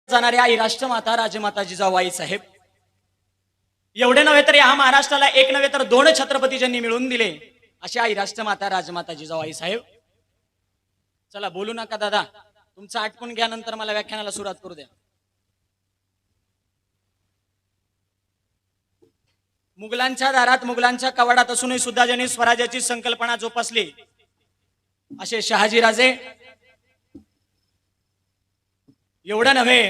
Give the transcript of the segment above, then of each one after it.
जाणाऱ्या आई राष्ट्रमाता राजमाता जिजाबाई साहेब एवढे नव्हे तर या महाराष्ट्राला एक नव्हे तर दोन छत्रपती ज्यांनी मिळवून दिले अशा आई राष्ट्रमाता राजमाता जिजाबाई साहेब. चला बोलू नका दादा, तुमचं आटपून घ्या, नंतर मला व्याख्यानाला सुरुवात करू द्या. मुघलांच्या दारात मुघलांच्या कवाडात असूनही सुद्धा ज्यांनी स्वराज्याची संकल्पना जोपासली असे शहाजीराजे. एवढं नव्हे,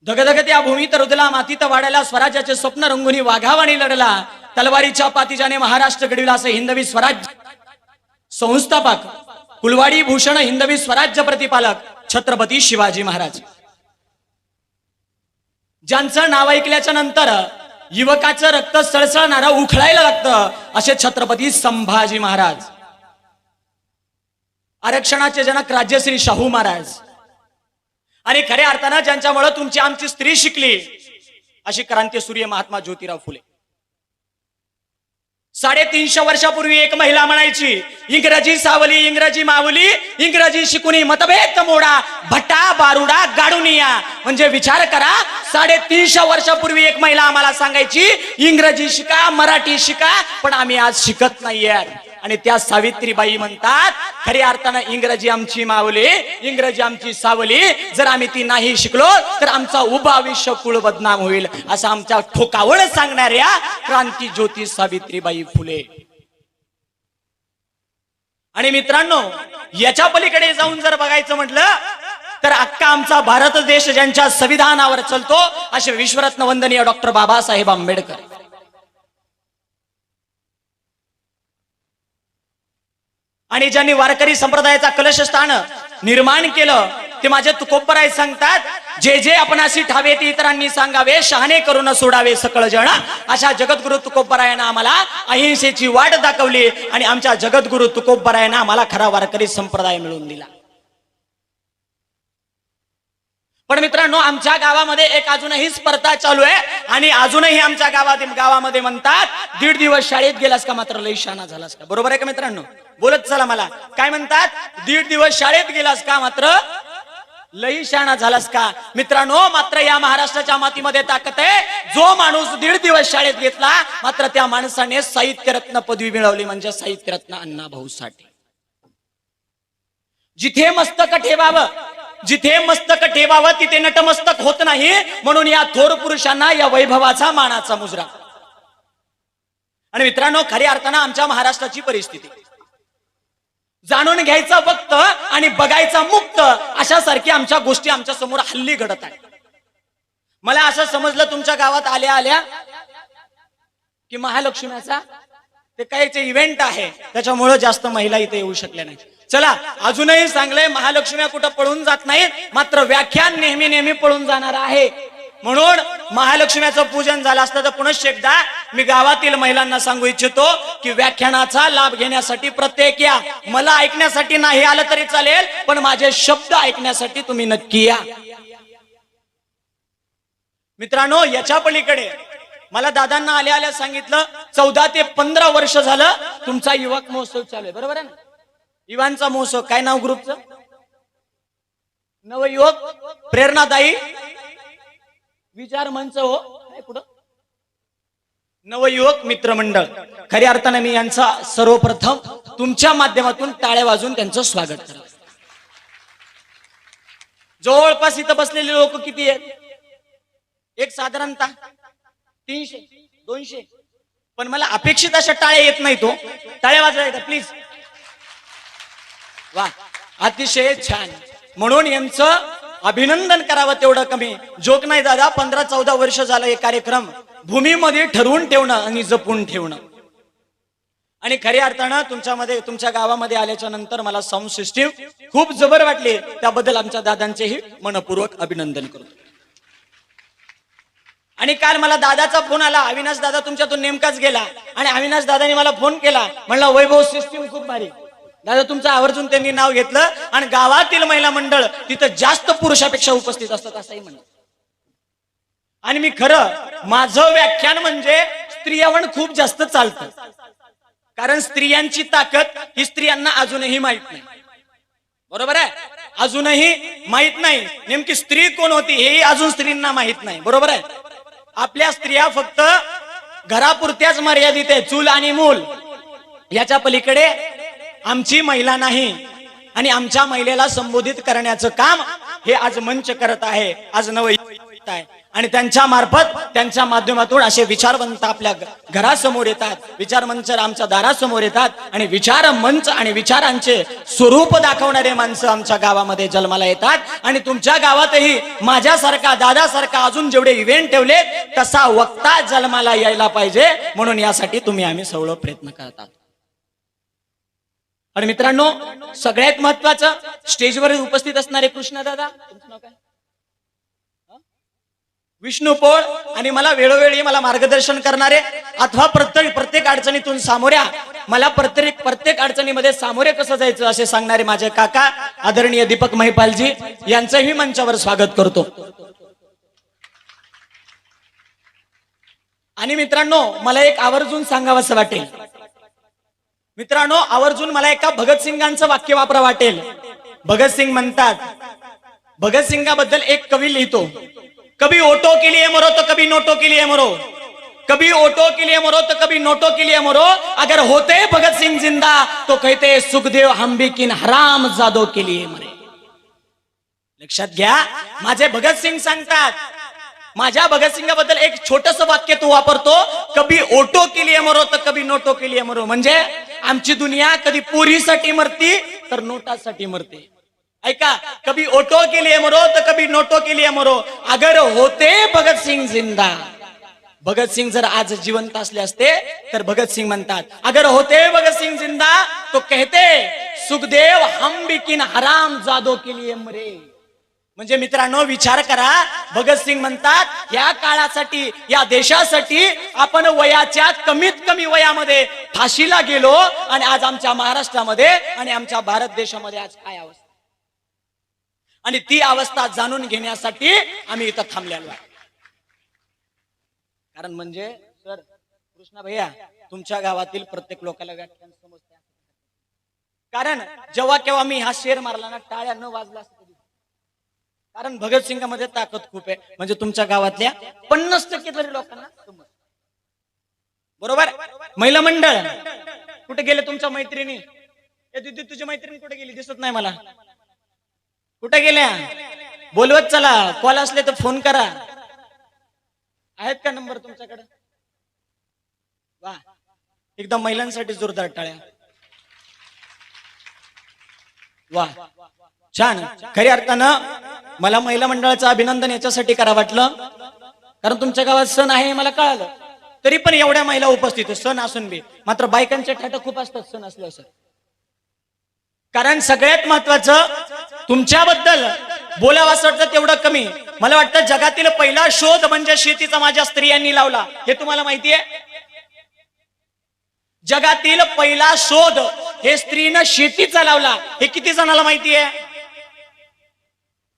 धगधगत या भूमीत रुदला मातीत वाढायला स्वराज्याचे स्वप्न रंगुनी वाघावाणी लढला. तलवारीच्या पातीजाने महाराष्ट्र घडविला असे हिंदवी स्वराज्य संस्थापक कुलवाडी भूषण हिंदवी स्वराज्य प्रतिपालक छत्रपती शिवाजी महाराज, ज्यांचं नाव ऐकल्याच्या नंतर युवकाचं रक्त सळसळणारं उखळायला लागतं असे छत्रपती संभाजी महाराज, आरक्षणाचे जनक राजश्री शाहू महाराज, आणि खऱ्या अर्थानं ज्यांच्यामुळे तुमची आमची स्त्री शिकली अशी क्रांतीसूर्य महात्मा ज्योतिराव फुले. 350 वर्षापूर्वी एक महिला म्हणायची, इंग्रजी सावली इंग्रजी माऊली, इंग्रजी शिकुनी मतभेद मोडा, भट्टा बारुडा गाडून या. म्हणजे विचार करा, 350 वर्षापूर्वी एक महिला आम्हाला सांगायची इंग्रजी शिका मराठी शिका, पण आम्ही आज शिकत नाहीये. आणि त्या सावित्रीबाई म्हणतात, खऱ्या अर्थानं इंग्रजी आमची माऊली इंग्रजी आमची सावली, जर आम्ही ती नाही शिकलो तर आमचा उभा आयुष्य कुळ बदनाम होईल, असं आमच्या ठोकावळ सांगणाऱ्या क्रांती ज्योती सावित्रीबाई फुले. आणि मित्रांनो, याच्या पलीकडे जाऊन जर बघायचं म्हटलं तर अख्खा आमचा भारत देश ज्यांच्या संविधानावर चालतो असे विश्वरत्न वंदनीय डॉक्टर बाबासाहेब आंबेडकर. आणि ज्यांनी वारकरी संप्रदायाचा कलशस्थान निर्माण केलं ते माझे तुकोबराय सांगतात, जे जे आपणाशी ठावे ते इतरांनी सांगावे, शहाणे करून सोडावे सकळ जण. अशा जगद्गुरु तुकोबरायानं आम्हाला अहिंसेची वाट दाखवली आणि आमच्या जगद्गुरु तुकोबरायानं आम्हाला खरा वारकरी संप्रदाय मिळवून दिला. पण मित्रांनो, आमच्या गावामध्ये एक अजूनही स्पर्धा चालू आहे आणि अजूनही आमच्या गावामध्ये म्हणतात, 1.5 दिवस शाळेत गेलास का मात्र लई शहाणा झालास का. बरोबर आहे का मित्रांनो? बोलत चला मला. काय म्हणतात? 1.5 दिवस शाळेत गेलास का मात्र लई शहाणा झालास का. मित्रांनो, मात्र या महाराष्ट्राच्या मातीमध्ये ताकद आहे. जो माणूस 1.5 दिवस शाळेत घेतला मात्र त्या माणसाने साहित्यरत्न पदवी मिळवली, म्हणजे साहित्यरत्न अण्णाभाऊ साठे. जिथे मस्तक ठेवावं जिथे मस्तक ठेवावं तिथे नटमस्तक होत नाही, म्हणून या थोर पुरुषांना या वैभवाचा मानाचा मुजरा. आणि मित्रांनो, खऱ्या अर्थानं आमच्या महाराष्ट्राची परिस्थिती जाणून घ्यायचा फक्त आणि बघायचा मुक्त, अशासारखी आमच्या गोष्टी आमच्या समोर हल्ली घडत आहे. मला असं समजलं तुमच्या गावात आल्या आल्या की महालक्ष्मीचा ते काहीचे इव्हेंट आहे, त्याच्यामुळे जास्त महिला इथे येऊ शकल्या नाही. चला, अजूनही सांगलंय, महालक्ष्मी कुठं पळून जात नाहीत, मात्र व्याख्यान नेहमी नेहमी पळून जाणार आहे. म्हणून महालक्ष्मीचं पूजन झालं असतं तर पुनश्च एकदा मी गावातील महिलांना सांगू इच्छितो की व्याख्यानाचा लाभ घेण्यासाठी प्रत्येक या. मला ऐकण्यासाठी नाही आलं तरी चालेल, पण माझे शब्द ऐकण्यासाठी तुम्ही नक्की या. मित्रांनो, याच्या पलीकडे मला दादांना आल्या आल्या सांगितलं, 14 ते 15 वर्ष झालं तुमचा युवक महोत्सव चालू आहे. बरोबर आहे ना? युवांचा महोत्सव. काय नाव ग्रुपचं? नवयुवक प्रेरणादायी विचार मंच. हो, काय पुढं? नवयुवक मित्रमंडळ. खऱ्या अर्थाने मी यांचा सर्वप्रथम तुमच्या माध्यमातून टाळ्या वाजून त्यांचं स्वागत करतो. जवळपास इथं बसलेले लोक किती आहेत? एक साधारणतः 300-200. पण मला अपेक्षित अशा टाळ्या येत नाही. तो टाळ्या वाजवायचा प्लीज. वा, अतिशय छान. म्हणून यांचं अभिनंदन करावं तेवढं कमी. जोक नाही दादा, 15-14 वर्ष झालं हे कार्यक्रम भूमीमध्ये ठरवून ठेवणं आणि जपून ठेवणं. आणि खऱ्या अर्थानं तुमच्या गावामध्ये आल्याच्या नंतर मला साऊंड सिस्टीम खूप जबर वाटली, त्याबद्दल आमच्या दादांचेही मनपूर्वक अभिनंदन करतो. आणि काल मला दादाचा फोन आला, अविनाश दादा तुमच्यातून नेमकाच गेला, आणि अविनाश दादाने मला फोन केला, म्हणला वैभव सिस्टीम खूप भारी. दादा तुमचं आवर्जून त्यांनी नाव घेतलं, आणि गावातील महिला मंडळ तिथं जास्त पुरुषापेक्षा उपस्थित असतात असंही म्हणलं. आणि मी खरं माझं व्याख्यान म्हणजे स्त्रियावण खूप जास्त चालतं, कारण स्त्रियांची ताकद ही स्त्रियांना अजूनही माहित नाही. बरोबर आहे? अजूनही माहित नाही नेमकी स्त्री कोण होती, हेही अजून स्त्रींना माहित नाही. बरोबर आहे. आपल्या स्त्रिया फक्त घरापुरत्याच मर्यादित आहे, चूल आणि मूल, याच्या पलीकडे आमची महिला नाही. आणि आमच्या महिलेला संबोधित करण्याचं काम हे आज मंच करत आहे, आज नवयुवक आहे. आणि त्यांच्या मार्फत, त्यांच्या माध्यमातून असे विचारवंत आपल्या घरासमोर येतात, विचार मंच आमच्या दारासमोर येतात. आणि विचार मंच आणि विचारांचे स्वरूप दाखवणारे माणसं आमच्या गावामध्ये जन्माला येतात. आणि तुमच्या गावातही माझ्यासारखा, दादासारखा अजून जेवढे इव्हेंट ठेवले तसा वक्ता जन्माला यायला पाहिजे, म्हणून यासाठी तुम्ही आम्ही सगळं प्रयत्न करतात. आणि मित्रांनो, सगळ्यात महत्वाचं, स्टेजवर उपस्थित असणारे कृष्णदादा, तुमचं नाव काय? विष्णू पोळ. आणि मला वेळोवेळी मला मार्गदर्शन करणारे, अथवा प्रत्येक अडचणीतून सामोऱ्या, मला प्रत्येक अडचणीमध्ये सामोरे कसं जायचं असे सांगणारे माझे काका आदरणीय दीपक महिपालजी यांचंही मंचावर स्वागत करतो. आणि मित्रांनो, मला एक आवर्जून सांगावंसं वाटेल, मित्रांनो आवर्जून मला एका भगतसिंगांचं वाक्य वापरा वाटेल. भगतसिंग म्हणतात, भगतसिंगाबद्दल एक कवी लिहितो, कभी ओटो के लिए मरो तो कभी नोटो के लिए मरो, कभी ओटो के लिए मरो तो कभी नोटो के लिए मरो, अगर होते भगत सिंह जिंदा तो कहते सुखदेव हम भी किन हराम जादो के लिए मरे. लक्षात घ्या, माझे भगतसिंग सांगतात, माझ्या भगतसिंगाबद्दल एक छोटस वाक्य तो वापरतो, कभी ओटो के लिए मरो तो कभी नोटो के लिए मरो. म्हणजे आमची दुनिया कधी पोरीसाठी मरती तर नोटासाठी मरते. ऐका, कभी ओटो के लिए मरो तो कभी नोटो के लिए मरो, अगर होते भगत सिंग जिंदा. भगत सिंग जर आज जिवंत असले असते तर भगत सिंग म्हणतात, अगर होते भगत सिंग जिंदा तो कहते सुखदेव हम भी किन हराम जादो के लिए मरे. म्हणजे मित्रांनो विचार करा, भगतसिंग म्हणतात या काळासाठी, या देशासाठी आपण वयाच्या कमीत कमी वयामध्ये फाशीला गेलो. आणि आज आमच्या महाराष्ट्रामध्ये आणि आमच्या भारत देशामध्ये आज काय अवस्था, आणि ती अवस्था जाणून घेण्यासाठी आम्ही इथं थांबलेलो आहे. कारण म्हणजे सर कृष्णा भैया, तुमच्या गावातील प्रत्येक लोकांना व्याख्यान समजते. कारण जेव्हा केव्हा मी हा शेर मारला ना, टाळ्या न वाजला असं कधी. कारण भगतसिंगामध्ये ताकद खूप आहे. म्हणजे तुमच्या गावातल्या 50% तरी लोकांना समज. बरोबर. महिला मंडळ कुठे गेले तुमच्या मैत्रिणी? दीदी तुझी मैत्रिणी कुठे गेली, दिसत नाही मला. कुठे गेल्या? बोलवत चला, कॉल असले तर फोन करा. आहेत का नंबर तुमच्याकडे? वा, एकदम महिलांसाठी जोरदार टाळ्या. वा, छान. खऱ्या अर्थानं मला महिला मंडळाचं अभिनंदन याच्यासाठी करा वाटलं, कारण तुमच्या गावात सण आहे मला कळालं, तरी पण एवढ्या महिला उपस्थित आहे. सण असून बी मात्र बायकांचे ठाट खूप असतात सण असल्यावर सर. कारण सगळ्यात महत्वाचं तुमच्याबद्दल बोलावं असं वाटतं तेवढं कमी. मला वाटतं जगातील पहिला शोध म्हणजे शेतीचा माझ्या स्त्रियांनी लावला, हे तुम्हाला माहितीये? जगातील पहिला शोध हे स्त्रीनं शेतीचा लावला, हे किती जणाला माहितीये?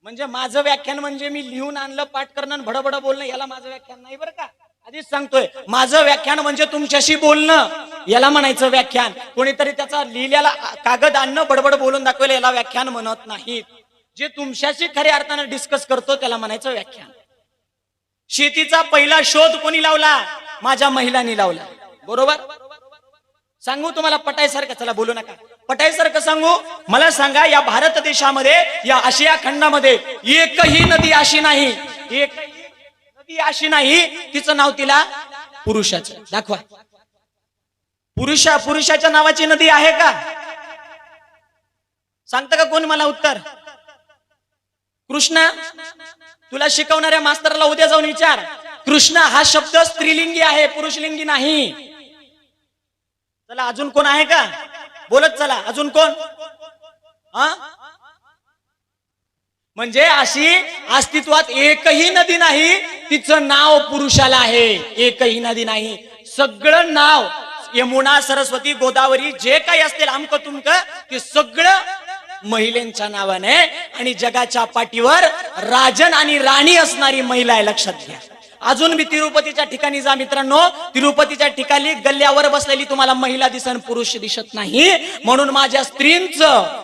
म्हणजे माझं व्याख्यान म्हणजे मी लिहून आणलं, पाठ करणं, भडबड बोलणं, याला माझं व्याख्यान नाही बरं का. आधीच सांगतोय, माझं व्याख्यान म्हणजे तुमच्याशी बोलणं, याला म्हणायचं व्याख्यान. कोणीतरी त्याचा लिहिलेला कागद आणणं, बडबड बोलून दाखवलं, याला व्याख्यान म्हणत नाहीत. जे तुमच्याशी खऱ्या अर्थानं डिस्कस करतो त्याला म्हणायचं व्याख्यान. शेतीचा पहिला शोध कोणी लावला? माझ्या महिलांनी लावला. बरोबर. सांगू तुम्हाला पटायसारखं, चला बोलू नका, पटायसारखं सांगू. मला सांगा, या भारत देशामध्ये, या आशिया खंडामध्ये एकही नदी अशी नाही, एकही नदी अशी नाही तिचं नाव तिला पुरुषाचं. दाखवा, पुरुषाच्या नावाची नदी आहे का? सांगता का कोण मला उत्तर? कृष्णा. तुला शिकवणाऱ्या मास्तरला उद्या जाऊन विचार, कृष्णा हा शब्द स्त्रीलिंगी आहे, पुरुषलिंगी नाही. चला, अजून कोण आहे का? बोलत चला, अजून कोण? म्हणजे अशी अस्तित्वात एकही नदी नाही तिचं नाव पुरुषाला आहे. एकही नदी नाही, सगळं नाव यमुना, सरस्वती, गोदावरी जे काही असतील आमक तुमक, ते सगळं महिलांच्या नावाने. आणि जगाच्या पाठीवर राजन आणि राणी असणारी महिला आहे, लक्षात घ्या. अजून बी तिरुपतीच्या ठिकाणी जा मित्रांनो, तिरुपतीच्या ठिकाणी गल्ल्यावर बसलेली तुम्हाला महिला दिसन, पुरुष दिसत नाही. म्हणून माझ्या स्त्रींचं,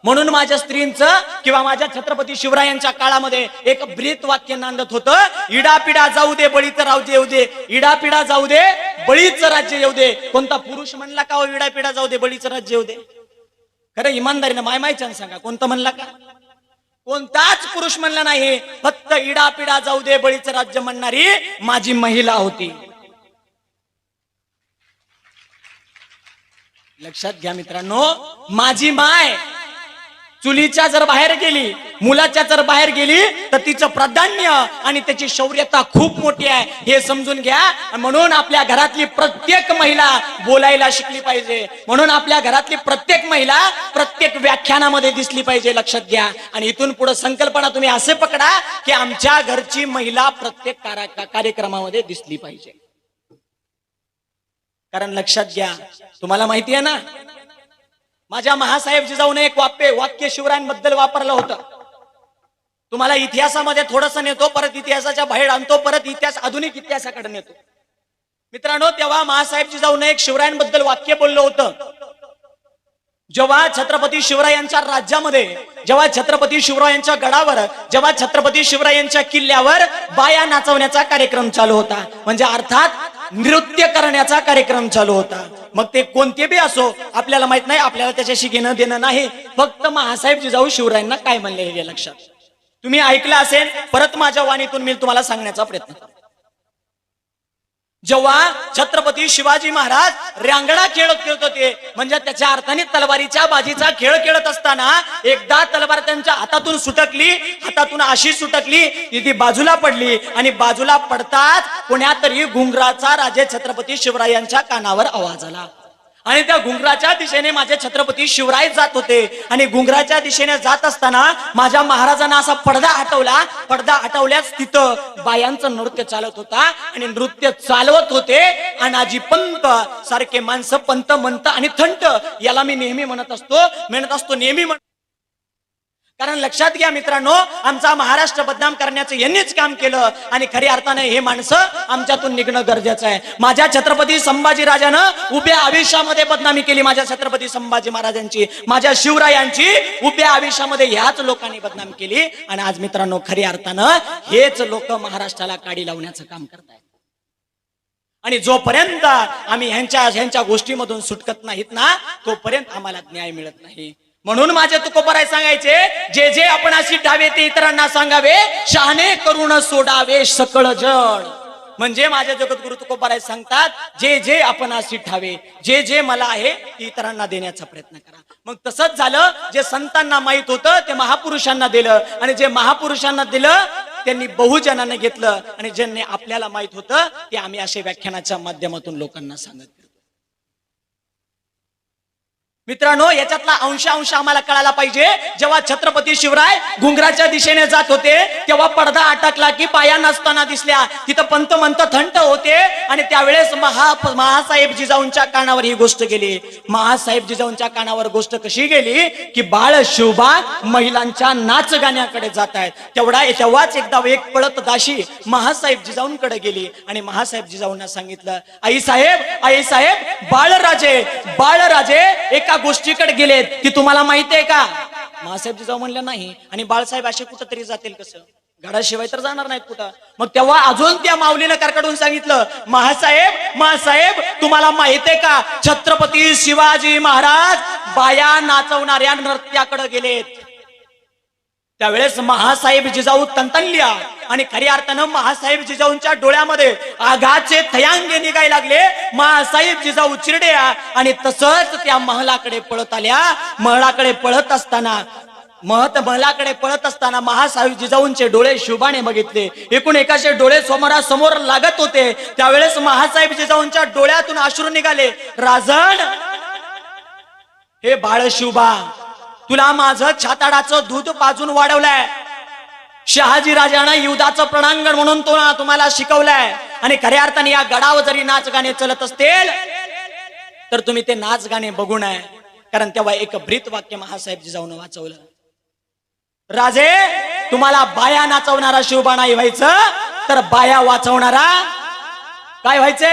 म्हणून माझ्या स्त्रींचं किंवा माझ्या छत्रपती शिवरायांच्या काळामध्ये एक ब्रीत वाक्य नांदत होतं, इडापिडा जाऊ दे बळीचं राज्य येऊ दे, इडापिडा जाऊ दे बळीचं राज्य येऊ दे. कोणता पुरुष म्हणला का हो इडापिडा जाऊ दे बळीचं राज्य येऊ दे? खरं इमानदारीनं मायमायच्यानं सांगा, कोणतं म्हणला का? कोणताच पुरुष म्हणला नाही. फक्त इडापिडा जाऊ दे बळीचं राज्य म्हणणारी माझी महिला होती. लक्षात घ्या मित्रांनो, माझी माय चुलीच्या जर बाहेर गेली, मुलाच्या जर बाहेर गेली तर तिचं प्राधान्य आणि त्याची शौर्यता खूप मोठी आहे हे समजून घ्या. म्हणून आपल्या घरातली प्रत्येक महिला बोलायला शिकली पाहिजे. म्हणून आपल्या घरातली प्रत्येक महिला प्रत्येक व्याख्यानामध्ये दिसली पाहिजे. लक्षात घ्या. आणि इथून पुढे संकल्पना तुम्ही असे पकडा की आमच्या घरची महिला प्रत्येक कार्यक्रमामध्ये दिसली पाहिजे. कारण लक्षात घ्या, तुम्हाला माहिती आहे ना, माझ्या महासाहेब जिजाऊने एक वाक्य शिवरायांबद्दल वापरलं होतं. तुम्हाला इतिहासामध्ये थोडस नेतो, परत इतिहासाच्या बाहेर आणतो, परत आधुनिक इतिहासाकडे नेतो. मित्रांनो, तेव्हा महासाहेब जिजाऊने एक शिवरायांबद्दल वाक्य बोललं होतं. जेव्हा छत्रपती शिवरायांच्या राज्यामध्ये, जेव्हा छत्रपती शिवरायांच्या गडावर, जेव्हा छत्रपती शिवरायांच्या किल्ल्यावर बाया नाचवण्याचा कार्यक्रम चालू होता, म्हणजे अर्थात नृत्य करण्याचा कार्यक्रम चालू होता. मग ते कोणते बी असो, आपल्याला माहित नाही, आपल्याला त्याच्याशी घेणं देणं नाही. फक्त महासाहेब जिजाऊ शिवरायांना काय म्हणले हे लक्षात. तुम्ही ऐकलं असेल, परत माझ्या वाणीतून मी तुम्हाला सांगण्याचा प्रयत्न करतो. जेव्हा छत्रपती शिवाजी महाराज रांगडा खेळत होते, म्हणजे त्याच्या अर्थाने तलवारीच्या बाजीचा खेळ खेळत असताना एकदा तलवार त्यांच्या हातातून सुटकली, हातातून अशी सुटकली ती बाजूला पडली, आणि बाजूला पडताच कोण्यातरी घुंगराचा राजे छत्रपती शिवरायांच्या कानावर आवाज आला. आणि त्या घुंगराच्या दिशेने माझे छत्रपती शिवराय जात होते. आणि घुंगराच्या दिशेने जात असताना माझ्या महाराजांना असा पडदा हटवला. पडदा हटवल्याच तिथं बायांचं नृत्य चालत होता, आणि नृत्य चालवत होते अनाजी पंत सारखे माणसं. पंत म्हणत आणि थंट, याला मी नेहमी म्हणत असतो नेहमी. कारण लक्षात घ्या मित्रांनो, आमचा महाराष्ट्र बदनाम करण्याचं यांनीच काम केलं, आणि खऱ्या अर्थाने हे माणसं आमच्यातून निघणं गरजेचं आहे. माझ्या छत्रपती संभाजी राजानं उभ्या आयुष्यामध्ये बदनामी केली, माझ्या छत्रपती संभाजी महाराजांची, माझ्या शिवरायांची उभ्या आयुष्यामध्ये ह्याच लोकांनी बदनाम केली. आणि आज मित्रांनो, खऱ्या अर्थानं हेच लोक महाराष्ट्राला काडी लावण्याचं काम करतायत. आणि जोपर्यंत आम्ही ह्यांच्या गोष्टीमधून सुटकत नाहीत ना, तोपर्यंत आम्हाला न्याय मिळत नाही. म्हणून माझे तुकोबराय सांगायचे, जे जे आपण अशी ठावे ते इतरांना सांगावे, शहाणे करून सोडावे सकळ जण. म्हणजे माझे जगद्गुरु तुकोबराय सांगतात, जे जे आपण अशी ठावे, जे जे मला आहे ते इतरांना देण्याचा प्रयत्न करा. मग तसंच झालं, जे संतांना माहित होतं ते महापुरुषांना दिलं, आणि जे महापुरुषांना दिलं त्यांनी बहुजनांना घेतलं, आणि ज्यांनी आपल्याला माहित होतं ते आम्ही असे व्याख्यानाच्या माध्यमातून लोकांना सांगत. मित्रांनो, याच्यातला अंश आम्हाला कळायला पाहिजे. जेव्हा छत्रपती शिवराय घुंगराच्या दिशेने जात होते, तेव्हा पडदा अटकला की बाया नसताना दिसल्या. तिथं पंत मंत थंट होते, आणि त्यावेळेस महासाहेब जिजाऊंच्या कानावर ही गोष्ट गेली. महासाहेब जिजाऊंच्या कानावर गोष्ट कशी गेली की बाळ शिवबा महिलांच्या नाच गाण्याकडे जात आहेत. तेव्हाच एकदा एक पळत दाशी महासाहेब जिजाऊंकडे गेली, आणि महासाहेब जिजाऊंना सांगितलं, आई साहेब बाळराजे एका गोष्टीकडे गेलेत, ती तुम्हाला माहिती आहे का? महासाहेब जिजाऊ म्हणले नाही. आणि बाळसाहेब असे कुठंतरी जातील कसं? गडाशिवाय तर जाणार नाहीत कुठं. मग तेव्हा अजून त्या माऊलीनं कडकडून सांगितलं, महासाहेब तुम्हाला माहित आहे का, छत्रपती शिवाजी महाराज बाया नाचवणाऱ्या नृत्याकडे गेलेत. त्यावेळेस महासाहेब जिजाऊ तंतनल्या, आणि खऱ्या अर्थानं महासाहेब जिजाऊंच्या डोळ्यामध्ये आघाचे थयांगे निघायला लागले. महासाहेब जिजाऊ चिरड्या, आणि तसंच त्या महलाकडे पळत आल्या. महलाकडे पळत असताना महासाहेब जिजाऊंचे डोळे शिवबाने बघितले. एकूण एकाचे डोळे समोरासमोर लागत होते. त्यावेळेस महासाहेब जिजाऊंच्या डोळ्यातून अश्रू निघाले. राजन, हे बाळ शिवबा, तुला माझं छाताडाचं दूध पाजून वाढवलंय. शहाजी राजानं युद्धाचं प्रणांगण म्हणून तुम्हाला शिकवलंय, आणि खऱ्या अर्थाने या गडावर जरी नाच गाणे चलत असतील तर तुम्ही ते नाच गाणे बघू नये. कारण तेव्हा एक ब्रीत वाक्य महासाहेब जिजाऊनं वाचवलं, राजे तुम्हाला बाया नाचवणारा शिवबा नाही व्हायचं, तर बाया वाचवणारा काय व्हायचे?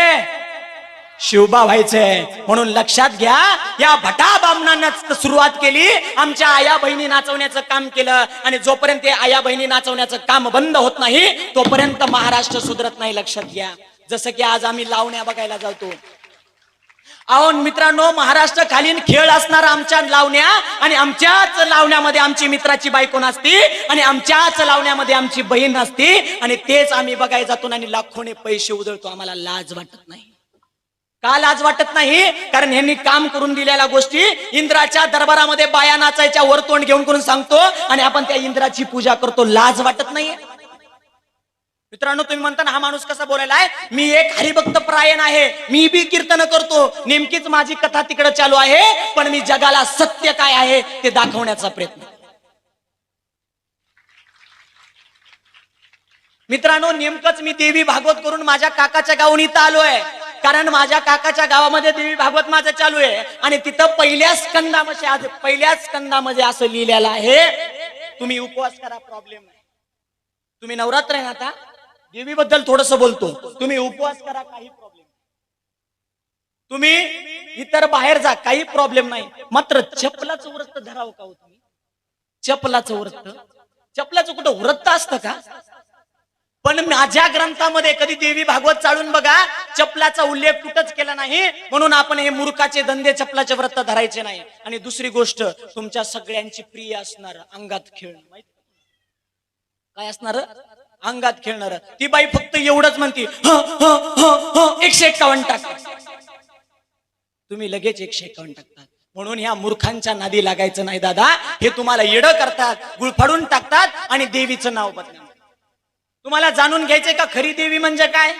शिवबा व्हायचंय. म्हणून लक्षात घ्या, या भटा बामणांना सुरुवात केली, आमच्या आया बहिणी नाचवण्याचं काम केलं. आणि जोपर्यंत आया बहिणी नाचवण्याचं काम बंद होत नाही तोपर्यंत महाराष्ट्र सुधरत नाही. लक्षात घ्या. जसं की आज आम्ही लावण्या बघायला जातो. अहो मित्रांनो, महाराष्ट्र खालील खेळ असणार आमच्या लावण्या, आणि आमच्याच लावण्यामध्ये आमची मित्राची बायको नसती, आणि आमच्याच लावण्यामध्ये आमची बहीण नसती, आणि तेच आम्ही बघायला जातो आणि लाखोने पैसे उधळतो. आम्हाला लाज वाटत नाही. का लाज वाटत नाही? कारण यांनी काम करून दिलेल्या गोष्टी इंद्राच्या दरबारामध्ये बाया नाचायच्या वर तोंड घेऊन करून सांगतो, आणि आपण त्या इंद्राची पूजा करतो. लाज वाटत नाही? मित्रांनो, तुम्ही म्हणता ना हा माणूस कसा बोलायला आहे, मी एक हरिभक्त परायण आहे, मी बी कीर्तन करतो, नेमकीच माझी कथा तिकडे चालू आहे, पण मी जगाला सत्य काय आहे ते दाखवण्याचा प्रयत्न. मित्रांनो, नेमकंच मी देवी भागवत करून माझ्या काकाच्या गावून इथं आलोय, कारण माझ्या काकाच्या गावामध्ये देवी भागवत माझं चालू आहे. आणि तिथं पहिल्या स्कंदामध्ये असं लिहिलेलं आहे, तुम्ही उपवास करा, प्रॉब्लेम नाही. तुम्ही नवरात्र आहे ना, आता देवी बद्दल थोडस बोलतो, तुम्ही उपवास करा, काही प्रॉब्लेम. तुम्ही इतर बाहेर जा, काही प्रॉब्लेम नाही. मात्र चपलाचं व्रत धरावं का हो तुम्ही? चपलाचं व्रत, चपलाचं कुठं व्रत असतं का? पण माझ्या ग्रंथामध्ये कधी देवी भागवत चालून बघा, चपलाचा उल्लेख कुठंच केला नाही. म्हणून आपण हे मूर्खाचे धंदे, चपलाचे व्रत धरायचे नाही. आणि दुसरी गोष्ट, तुमच्या सगळ्यांची प्रिय असणार अंगात खेळणं. माहिती काय असणार? अंगात खेळणार. ती बाई फक्त एवढंच म्हणती 151 टाकतात, तुम्ही लगेच 151 टाकतात. म्हणून ह्या मूर्खांच्या नादी लागायचं नाही दादा. हे तुम्हाला येडं करतात, गुळफाडून टाकतात आणि देवीचं नाव बदलतात. तुम्हाला जाणून घ्यायचंय का खरी देवी म्हणजे काय?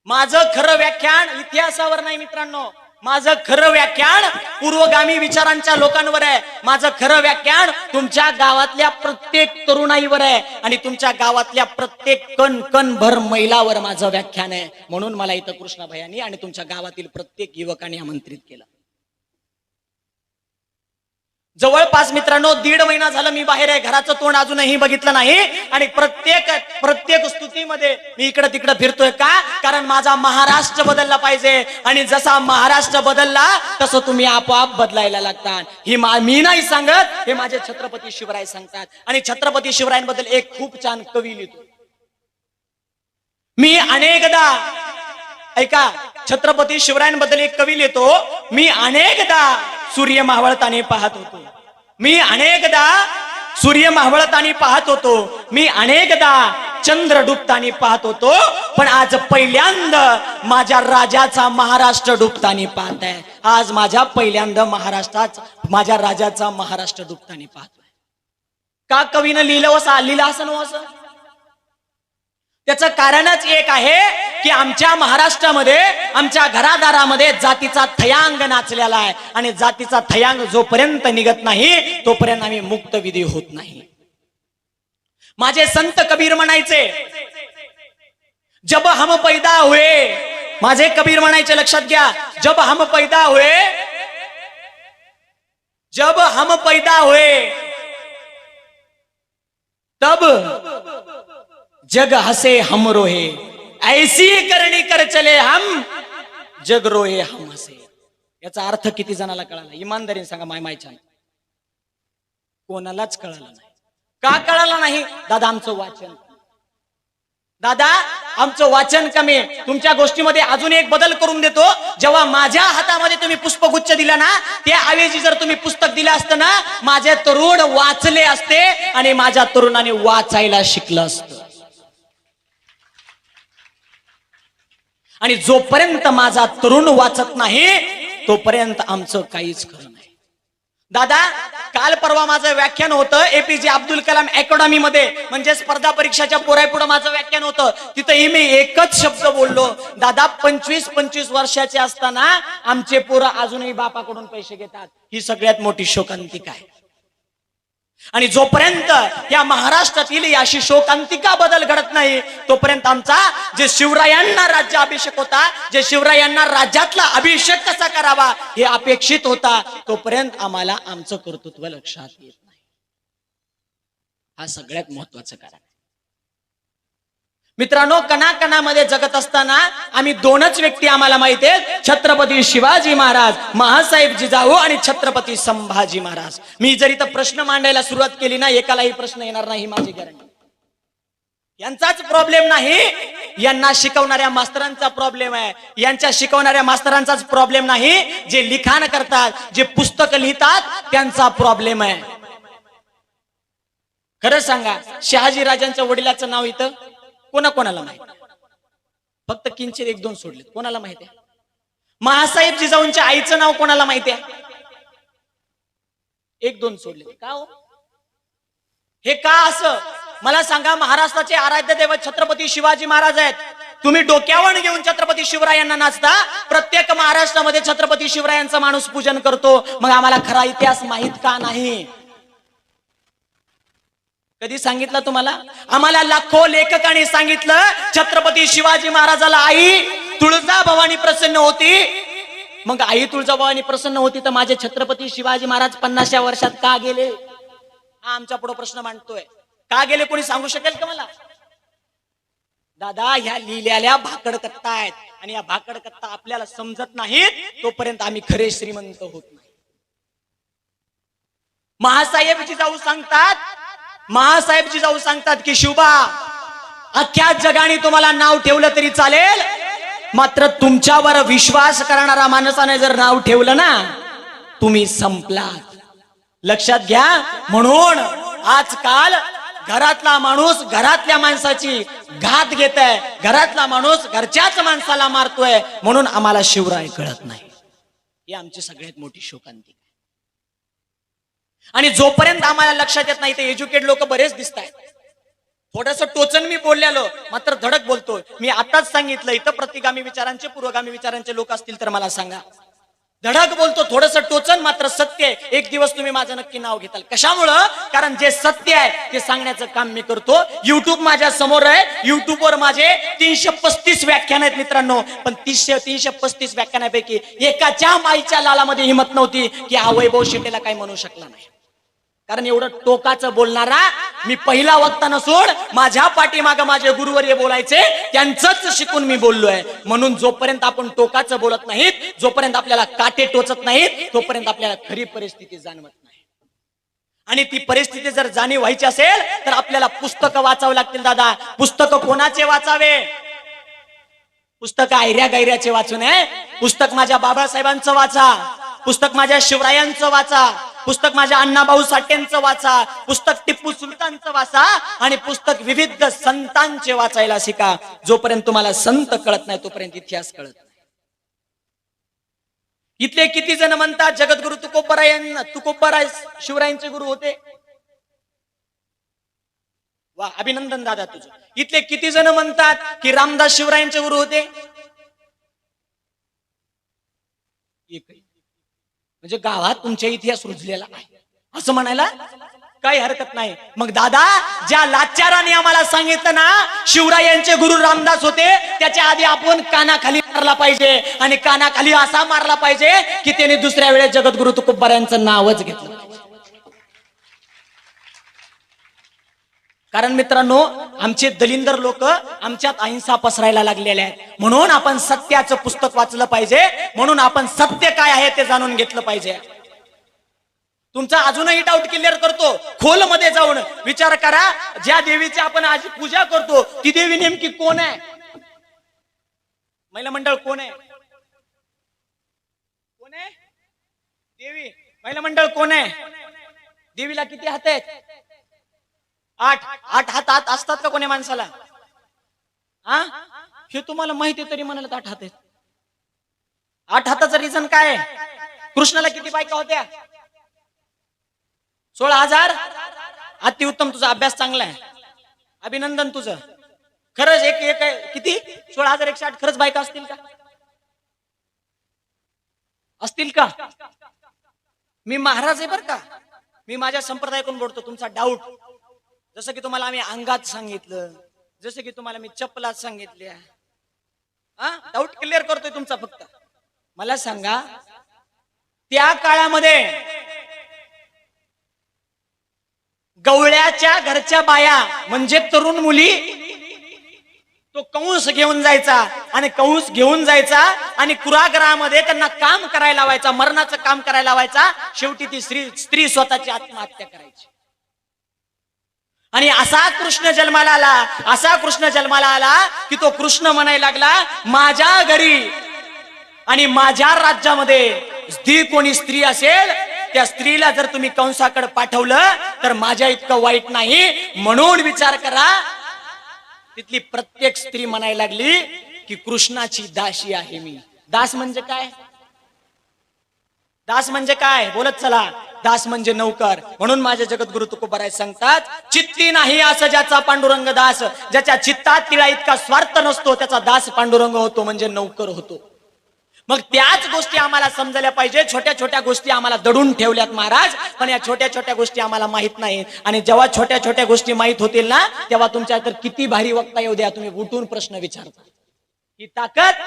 माझं खरं व्याख्यान इतिहासावर नाही मित्रांनो, माझं खरं व्याख्यान पूर्वगामी विचारांच्या लोकांवर आहे. माझं खरं व्याख्यान तुमच्या गावातल्या प्रत्येक तरुणाईवर आहे, आणि तुमच्या गावातल्या प्रत्येक कण कण भर महिलावर माझं व्याख्यान आहे. म्हणून मला इथं कृष्णाभाईंनी आणि तुमच्या गावातील प्रत्येक युवकांनी आमंत्रित केलं. जवळपास मित्रांनो 1.5 महिना झालं मी बाहेर आहे, घराचं तोंड अजूनही बघितलं नाही. आणि प्रत्येक स्तुतीमध्ये मी इकडे तिकडे फिरतोय. का? कारण माझा महाराष्ट्र बदलला पाहिजे, आणि जसा महाराष्ट्र बदलला तसं तुम्ही आपोआप बदलायला लागतात. ही मी नाही सांगत, हे माझे छत्रपती शिवराय सांगतात. आणि छत्रपती शिवरायांबद्दल एक खूप छान कवी लिहितो मी अनेकदा. ऐका, छत्रपती शिवरायांबद्दल एक कवी लिहितो, मी अनेकदा सूर्य मावळताना पाहत होतो, मी अनेकदा सूर्य मावळताना पाहत होतो, मी अनेकदा चंद्र डुबताना पाहत होतो, पण आज पहिल्यांदा माझ्या राजाचा महाराष्ट्र डुबताना पाहत आहे. आज माझ्या पहिल्यांदा माझ्या राजाचा महाराष्ट्र डुबताना पाहतोय. का कवीनं लिहिलं असं नव्हतं असं? त्याचं कारणच एक आहे की आमच्या महाराष्ट्रामध्ये, आमच्या घरादारामध्ये जातीचा थयांग नाचलेला आहे. आणि जातीचा थयांग जोपर्यंत निघत नाही तोपर्यंत आम्ही मुक्त विधी होत नाही. माझे संत कबीर म्हणायचे, जब हम पैदा हुए, माझे कबीर म्हणायचे, लक्षात घ्या, जब हम पैदा हुए, जब हम पैदा हुए तब जग हसे हम रोहे, ऐसी करणी कर चले हम, जग रोहे हम हसे. याचा अर्थ किती जणाला कळाला? इमानदारीने सांगा, मायछान कोणालाच कळाला नाही. का कळाला नाही? दादा आमचं वाचन, दादा आमचं वाचन कमी. तुमच्या गोष्टीमध्ये अजून एक बदल करून देतो. जेव्हा माझ्या हातामध्ये तुम्ही पुष्पगुच्छ दिला ना, त्या ऐवजी जर तुम्ही पुस्तक दिलं असतं ना, माझे तरुण वाचले असते आणि माझ्या तरुणाने वाचायला शिकलं असतं. आणि जोपर्यंत माझा तरुण वाचत नाही तोपर्यंत आमचं काहीच खरं नाही. दादा काल परवा माझं व्याख्यान होतं एपीजे अब्दुल कलाम अकॅडमी मध्ये, म्हणजे स्पर्धा परीक्षाच्या पोरापुढे माझं व्याख्यान होतं. तिथंही मी एकच शब्द बोललो, दादा 25-25 वर्षाचे असताना आमचे पोरं अजूनही बापाकडून पैसे घेतात. ही सगळ्यात मोठी शोकांतिका आहे. आणि जोपर्यंत या महाराष्ट्रातील याशी शोकांतिका बदल घडत नाही तोपर्यंत आमचा जे शिवरायांना राज्य अभिषेक होता, जे शिवरायांना राज्यातला अभिषेक कसा करावा हे अपेक्षित होता, तोपर्यंत आम्हाला आमचं कर्तृत्व लक्षात येत नाही. हा सगळ्यात महत्वाचं कारण. मित्रांनो, कणाकणामध्ये जगत असताना आम्ही दोनच व्यक्ती आम्हाला माहिती आहेत, छत्रपती शिवाजी महाराज, महासाहेब जिजाऊ आणि छत्रपती संभाजी महाराज. मी जर इथं प्रश्न मांडायला सुरुवात केली ना, एकालाही प्रश्न येणार नाही, माझी गॅरंटी. यांचाच प्रॉब्लेम नाही, यांना शिकवणाऱ्या मास्तरांचा प्रॉब्लेम आहे. यांच्या शिकवणाऱ्या मास्तरांचाच प्रॉब्लेम नाही, जे लिखाण करतात, जे पुस्तक लिहितात त्यांचा प्रॉब्लेम आहे. खरं सांगा, शहाजी राजांच्या वडिलाचं नाव इथं कोणाला माहिती? फक्त किंचित एक दोन सोडले. कोणाला माहिती आहे? महासाहेब जिजाऊंच्या आईचं नाव कोणाला माहिती आहे? एक दोन सोडले. का हो हे का असं? मला सांगा, महाराष्ट्राचे आराध्य दैवत छत्रपती शिवाजी महाराज आहेत. तुम्ही डोक्यावर घेऊन छत्रपती शिवरायांना नाचता. प्रत्येक महाराष्ट्रामध्ये छत्रपती शिवरायांचं माणूस पूजन करतो. मग आम्हाला खरा इतिहास माहित का नाही? कधी सांगितलं तुम्हाला? आम्हाला लाखो लेखकांनी सांगितलं, छत्रपती शिवाजी महाराजाला आई तुळजाभवानी प्रसन्न होती. मग आई तुळजाभवानी प्रसन्न होती तर माझे छत्रपती शिवाजी महाराज 50व्या वर्षात का गेले? हा आमच्या पुढे प्रश्न मांडतोय. का गेले कोणी सांगू शकेल का मला? दादा, ह्या लिहिलेल्या भाकड कत्ता आहेत आणि या भाकड कत्ता आपल्याला समजत नाहीत तोपर्यंत आम्ही खरे श्रीमंत होत नाही. महासाहेब जिजाऊ सांगतात की शिवबा, अख्ख्या जगाने तुम्हाला नाव ठेवलं तरी चालेल, मात्र तुमच्यावर विश्वास करणारा माणसाने जर नाव ठेवलं ना, तुम्ही संपलात. लक्षात घ्या. म्हणून आजकाल घरातला माणूस घरातल्या माणसाची घात घेत आहे, घरातला माणूस घरच्याच माणसाला मारतोय. म्हणून आम्हाला शिवराय कळत नाही. ही आमची सगळ्यात मोठी शोकांतिका. आणि जोपर्यंत आम्हाला लक्षात येत नाही, ते एज्युकेट लोक बरेच दिसत आहेत. थोडस टोचन मी बोललेलो, मात्र धडक बोलतोय. मी आताच सांगितलं, इथं प्रतिगामी विचारांचे, पूर्वगामी विचारांचे लोक असतील तर मला सांगा. धडक बोलतो, थोडस टोचन, मात्र सत्य आहे. एक दिवस तुम्ही माझं नक्की नाव घेताल. कशामुळं? कारण जे सत्य आहे ते सांगण्याचं काम मी करतो. युट्यूब माझ्या समोर आहे. युट्यूबवर माझे 335 व्याख्यान आहेत मित्रांनो. पण 335 व्याख्यानापैकी एकाच्या माईच्या लालामध्ये हिंमत नव्हती की हा वैभव शेटेला काही म्हणू शकला नाही. कारण एवढं टोकाचं बोलणारा मी पहिला वक्ता नसून माझ्या पाठीमाग माझे गुरुवर्य बोलायचे, त्यांचंच शिकून मी बोललोय. म्हणून जोपर्यंत आपण टोकाचं बोलत नाहीत, जोपर्यंत आपल्याला काटे टोचत नाहीत, तोपर्यंत आपल्याला खरी परिस्थिती जाणवत नाही. आणि ती परिस्थिती जर जाणीव व्हायची असेल तर आपल्याला पुस्तकं वाचावं लागतील. दादा, पुस्तकं कोणाचे वाचावे? पुस्तक आयऱ्या गैऱ्याचे वाचू नये. पुस्तक माझ्या बाबासाहेबांचं वाचा, पुस्तक माझ्या शिवरायांचं वाचा, पुस्तक माझ्या अण्णाभाऊ साठेंचं वाचा, पुस्तक टिप्पू सुलतानचं वाचा आणि पुस्तक विविध संतांचे वाचायला शिका. जोपर्यंत तुम्हाला संत कळत नाही तोपर्यंत इतिहास कळत नाही. इथले किती जण म्हणतात जगद्गुरु तुकोबराय शिवरायांचे गुरु होते? वा, अभिनंदन दादा तुझं. इथले किती जण म्हणतात की रामदास शिवरायांचे गुरु होते? म्हणजे गावात तुमच्या इतिहास रुजलेला आहे असं म्हणायला काही हरकत नाही. मग दादा, ज्या लाचाराने आम्हाला सांगितलं ना शिवरायांचे गुरु रामदास होते, त्याच्या आधी आपण कानाखाली मारला पाहिजे. आणि कानाखाली असा मारला पाहिजे की त्याने दुसऱ्या वेळेस जगद्गुरु तुकोबारायांचं नावच घेतलं. कारण मित्रांनो, आमचे दलिंदर लोक आमच्यात अहिंसा पसरायला लागलेले आहेत. म्हणून आपण सत्याचं पुस्तक वाचलं पाहिजे. म्हणून आपण सत्य काय आहे ते जाणून घेतलं पाहिजे. तुमचा अजूनही डाऊट क्लिअर करतो. खोल मध्ये जाऊन विचार करा, ज्या देवीची आपण आज पूजा करतो ती देवी नेमकी कोण आहे? महिला मंडळ कोण आहे? कोण आहे देवी? महिला मंडळ कोण आहे? देवीला किती हात आहेत? 8 हात असतात का कोणी माणसाला? हे तुम्हाला माहिती तरी म्हणाल 8 हात आहेत. 8 हाताचं रिझन काय? कृष्णाला किती बायका होत्या? 16,000. अतिउत्तम, तुझा अभ्यास चांगला आहे, अभिनंदन तुझं. खरंच एक किती? 16,108 खरंच बायका असतील का? असतील का? मी महाराज आहे बर का, मी माझ्या संप्रदायाकडून बोलतो. तुमचा डाऊट, जसं की तुम्हाला आम्ही अंगात सांगितलं, जसं की तुम्हाला मी चप्पलात सांगितल्या, डाऊट क्लिअर करतोय तुमचा. फक्त मला सांगा, त्या काळामध्ये गवळ्याच्या घरच्या बाया म्हणजे तरुण मुली तो कंस घेऊन जायचा आणि कंस घेऊन जायचा आणि कुरागरामध्ये त्यांना काम करायला लावायचा, मरणाचं काम करायला लावायचा. शेवटी ती स्त्री स्वतःची आत्महत्या करायची. आणि असा कृष्ण जन्माला आला की तो कृष्ण म्हणायला लागला, माझ्या घरी आणि माझ्या राज्यामध्ये कोणी स्त्री असेल, त्या स्त्रीला जर तुम्ही कंसाकडे पाठवलं तर माझ्या इतकं वाईट नाही. म्हणून विचार करा, तिथली प्रत्येक स्त्री म्हणायला लागली की कृष्णाची दासी आहे मी. दास म्हणजे काय? दास म्हणजे काय? बोलत चला. दास म्हणजे नौकर. म्हणून माझे जगद्गुरु तुकोबाराय सांगतात, चित्ती नाही असं ज्याचा पांडुरंग दास. ज्याच्या चित्तात तिला इतका स्वार्थ नसतो त्याचा दास पांडुरंग होतो, म्हणजे नौकर होतो. मग त्याच गोष्टी आम्हाला समजल्या पाहिजे. छोट्या छोट्या गोष्टी आम्हाला दडून ठेवल्यात महाराज, पण या छोट्या छोट्या गोष्टी आम्हाला माहित नाहीत. आणि जेव्हा छोट्या छोट्या गोष्टी माहित होतील ना, तेव्हा तुमच्या तर किती भारी वक्ता येऊ द्या, तुम्ही उठून प्रश्न विचारता. ही ताकद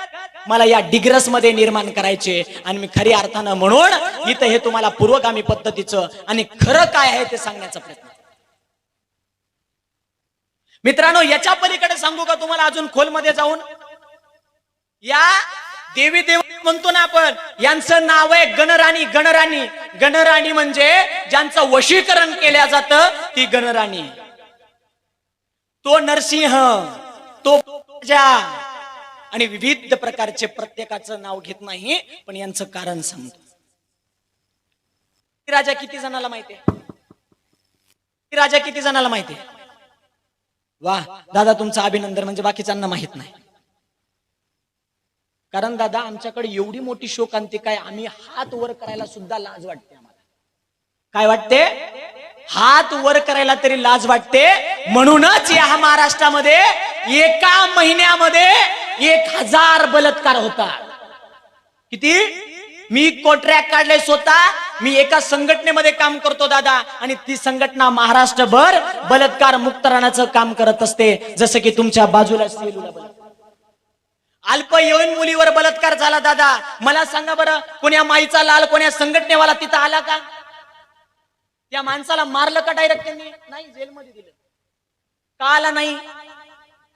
मला या डिग्रस मध्ये निर्माण करायची. आणि मी खऱ्या अर्थानं म्हणून इथं हे तुम्हाला पूर्वगामी पद्धतीचं आणि खरं काय आहे ते सांगण्याचा प्रयत्न. मित्रांनो, याच्या पलीकडे सांगू का तुम्हाला अजून खोलमध्ये जाऊन? या देवी देव म्हणतो ना आपण, यांचं नाव आहे गणराणी. गणराणी गणराणी म्हणजे ज्यांचं वशीकरण केल्या जातं ती गणराणी. तो नरसिंह, तो राजा आणि विविध प्रकारचे प्रत्येकाचं नाव घेत नाही, पण यांचं कारण सांगतो. राजा किती जणाला माहितीये? राजा किती जणाला माहितीये? वा दादा, तुमचं अभिनंदन. म्हणजे बाकीच्यांना माहित नाही. कारण दादा, आमच्याकडे एवढी मोठी शोकांतिका आहे, आम्ही हात वर करायला सुद्धा लाज वाटते आम्हाला. काय वाटते? हात वर करायला तरी लाज वाटते. म्हणूनच या महाराष्ट्रामध्ये एका महिन्यामध्ये 1000 बलात्कार होतात. किती? मी कॉन्ट्रॅक्ट काढले स्वतः. मी एका संघटनेमध्ये काम करतो दादा, आणि ती संघटना महाराष्ट्रभर बलात्कार मुक्त राहण्याचं काम करत असते. जसं की तुमच्या बाजूला सेलूला अल्पवयीन मुलीवर बलात्कार झाला दादा. मला सांगा बरं, कोण्या माईचा लाल, कोण्या संघटनेवाला तिथं आला का? त्या माणसाला मारलं का डायरेक्ट त्यांनी? नाही, जेलमध्ये दिलं. का आला नाही?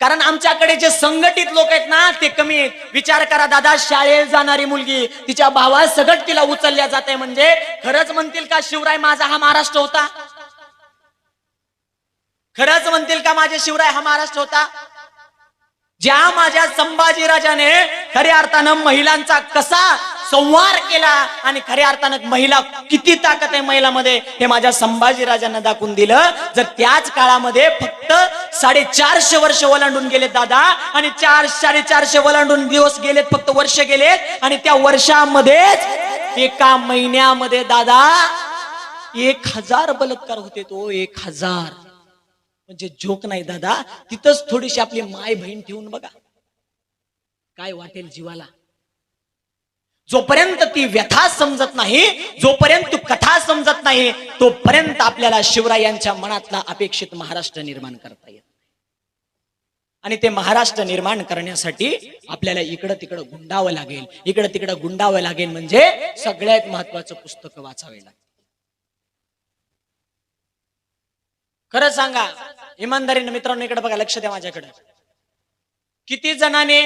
कारण आमच्याकडे जे संघटित लोक आहेत ना ते कमी आहेत. विचार करा दादा, शाळेत जाणारी मुलगी तिच्या भावा सगट तिला उचलल्या जाते. म्हणजे खरंच म्हणतील का शिवराय माझा हा महाराष्ट्र होता? खरंच म्हणतील का माझे शिवराय हा महाराष्ट्र होता? ज्या माझ्या संभाजीराजाने खऱ्या अर्थानं महिलांचा कसा संवार केला आणि खऱ्या अर्थानं महिला किती ताकद आहे महिलांमध्ये हे माझ्या संभाजीराजांना दाखवून दिलं. जर त्याच काळामध्ये फक्त 450 वर्ष ओलांडून गेलेत दादा, आणि 450 ओलांडून दिवस गेलेत, फक्त वर्ष गेलेत, आणि त्या वर्षामध्येच एका महिन्यामध्ये दादा 1000 बलात्कार होते. तो 1000 म्हणजे जोक नाही दादा. तिथंच थोडीशी आपली माय बहीण ठेवून बघा, काय वाटेल जीवाला. जोपर्यंत ती व्यथा समजत नाही, जोपर्यंत कथा समजत नाही, तोपर्यंत आपल्याला शिवरायांच्या मनातला अपेक्षित महाराष्ट्र निर्माण करता येत. आणि ते महाराष्ट्र निर्माण करण्यासाठी आपल्याला इकडं तिकडं गुंडावं लागेल. इकडं तिकडं गुंडावं लागेल म्हणजे सगळ्यात महत्वाचं पुस्तक वाचावे लागेल. खरं सांगा इमानदारीने मित्रांनो, इकडे बघा, लक्ष द्या माझ्याकडे. किती जणांनी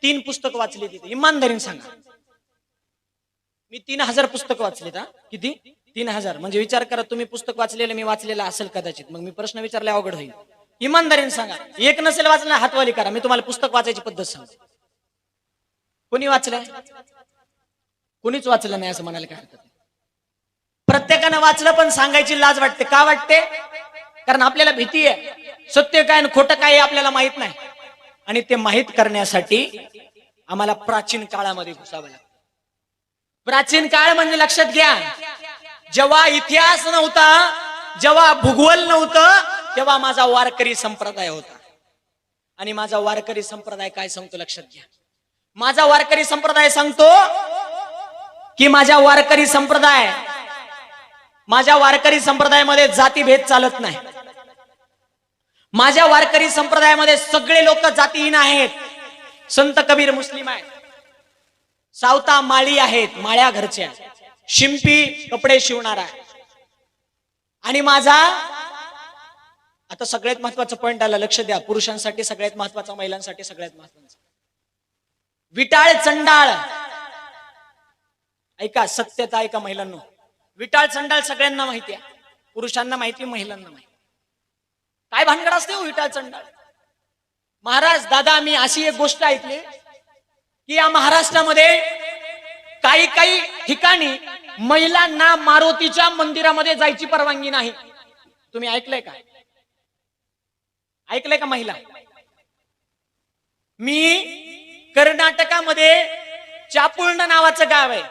3 पुस्तक वाचली तिथे? इमानदारीने सांगा. मी 3000 पुस्तक वाचलेत. किती? 3000. म्हणजे विचार करा, तुम्ही पुस्तक वाचलेलं मी वाचलेलं असेल कदाचित. मग मी प्रश्न विचारला अवघड होईल. इमानदारीने सांगा, एक नसेल वाचलं हातवाली करा. मी तुम्हाला पुस्तक वाचायची पद्धत सांगतो. कोणी वाचलंय? कोणीच वाचलं नाही असं म्हणायला काय हरकत नाही. प्रत्येकानं वाचलं, पण सांगायची लाज वाटते. का वाटते? कारण आपल्याला भीती आहे. सत्य काय आणि खोटं काय हे आपल्याला माहित नाही. आणि ते माहित करण्यासाठी आम्हाला प्राचीन काळामध्ये घुसावं लागतं. प्राचीन काळ म्हणजे लक्षात घ्या, जेव्हा इतिहास नव्हता, जेव्हा भूगोल नव्हतं, तेव्हा माझा वारकरी संप्रदाय होता. आणि माझा वारकरी संप्रदाय काय सांगतो लक्षात घ्या. माझा वारकरी संप्रदाय सांगतो की माझ्या वारकरी संप्रदायामध्ये जातीभेद चालत नाही. माझ्या वारकरी संप्रदायामध्ये सगळे लोक जातीहीन आहेत. संत कबीर मुस्लिम आहेत, सावता माळी आहेत, माळ्या घरच्या, शिंपी कपडे शिवणारा आहे. आणि माझा आता सगळ्यात महत्वाचं पॉइंट आला, लक्ष द्या. पुरुषांसाठी सगळ्यात महत्वाचा, महिलांसाठी सगळ्यात महत्वाचा. विटाळ चंडाळ, ऐका, सत्यता ऐका महिलांनो. विटाळ चंडाळ सगळ्यांना माहिती आहे, पुरुषांना माहिती, महिलांना माहिती. काय भानगड असते हो विटाळ चंडाळ? महाराज दादा, मी अशी एक गोष्ट ऐकली की या महाराष्ट्रामध्ये काही काही ठिकाणी महिलांना मारुतीच्या मंदिरामध्ये जायची परवानगी नाही. तुम्ही ऐकलंय का? ऐकलंय का महिला? मी कर्नाटकामध्ये चापुर्ण नावाचं गाव आहे,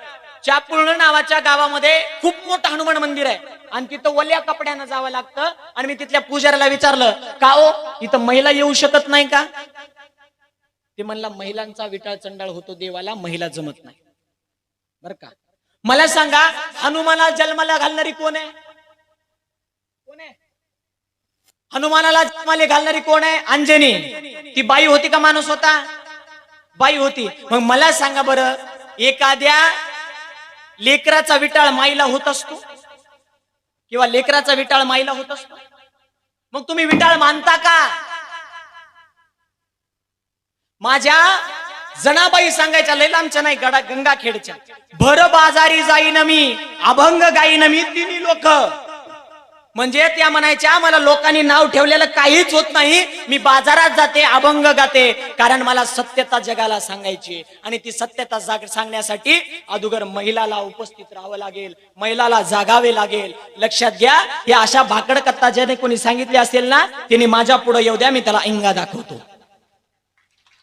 चापुर्ण नावाच्या गावामध्ये खूप मोठं हनुमान मंदिर आहे आणि तिथं वल्या कपड्यानं जावं लागतं. आणि मी तिथल्या पुजाऱ्याला विचारलं, का हो इथं महिला येऊ शकत नाही का? ते म्हणला, महिलांचा विटाळ चंडाळ होतो देवाला, महिला जमत नाही. बर का? मला सांगा, हनुमानाला जन्माला घालणारी कोण आहे? कोण आहे हनुमानाला जन्माला घालणारी? कोण आहे? अंजनी. ती बाई होती का माणूस होता? बाई होती. मग मला सांगा बरं, एखाद्या लेकराचा विटाळ माईला होत असतो किंवा लेकराचा विटाळ माईला होत असतो, मग तुम्ही विटाळ मानता का? माझ्या जनाबाई सांगायच्या, लय लांबच्या नाही, गंगाखेडच्या, भर बाजारी जाईन मी, अभंग गाईन मी तिन्ही लोक. म्हणजे त्या म्हणायच्या, मला लोकांनी नाव ठेवलेलं काहीच होत नाही, मी बाजारात जाते, अभंग गाते, कारण मला सत्यता जगाला सांगायची. आणि ती सत्यता सांगण्यासाठी अगोदर महिलाला उपस्थित राहावं लागेल, महिलाला जागावे लागेल. लक्षात घ्या, या अशा भाकड कथा ज्याने कोणी सांगितले असेल ना, त्यांनी माझ्या पुढे येऊ द्या, मी त्याला इंगा दाखवतो.